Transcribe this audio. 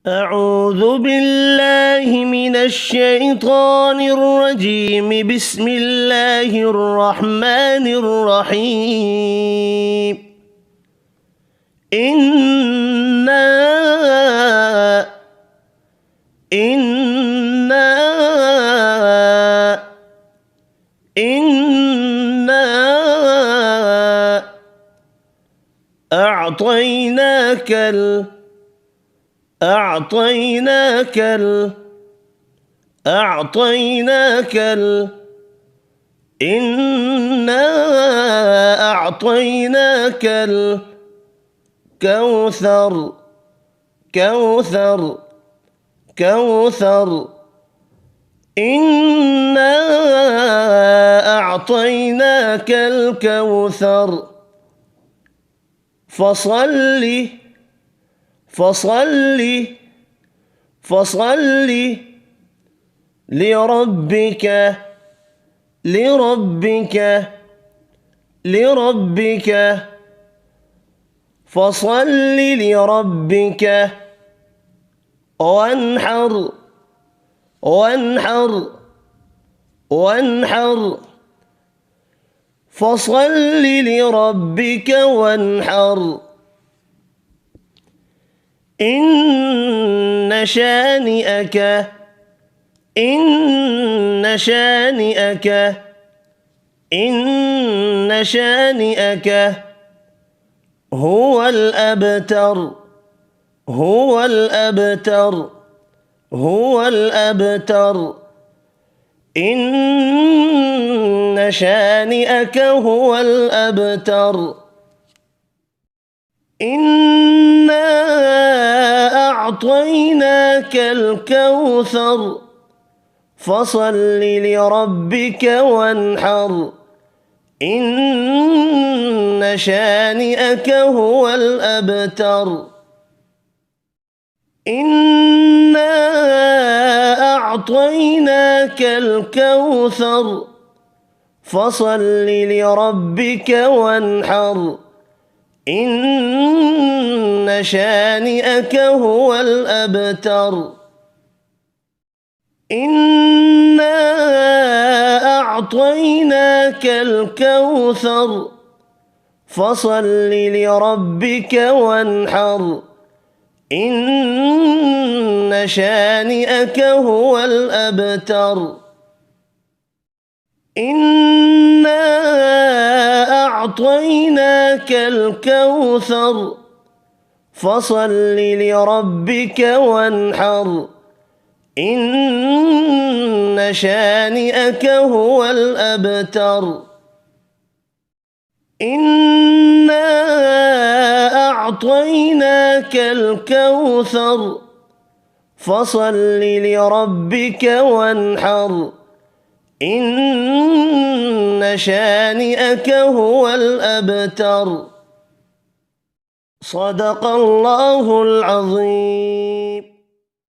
أعوذ بالله من الشيطان الرجيم. بسم الله الرحمن الرحيم. إنا أعطيناك إنا أعطيناك الكوثر. إنا أعطيناك الكوثر فصل لربك فصل لربك وانحر فصل لربك وانحر. إن شانئك هو الأبتر. إن شانئك هو الأبتر. إنا أعطيناك الكوثر فصل لربك وانحر. إن شانئك هو الأبتر. إنا أعطيناك الكوثر فصل لربك وانحر. إن شانئك هو الأبتر. إنا أعطيناك الكوثر فصل لربك وانحر. إن شانئك هو الأبتر. إنا أعطيناك الكوثر فصل لربك وانحر. إن شانئك هو الأبتر. إنا أعطيناك الكوثر فصل لربك وانحر. إن شانئك هو الأبتر. صدق الله العظيم.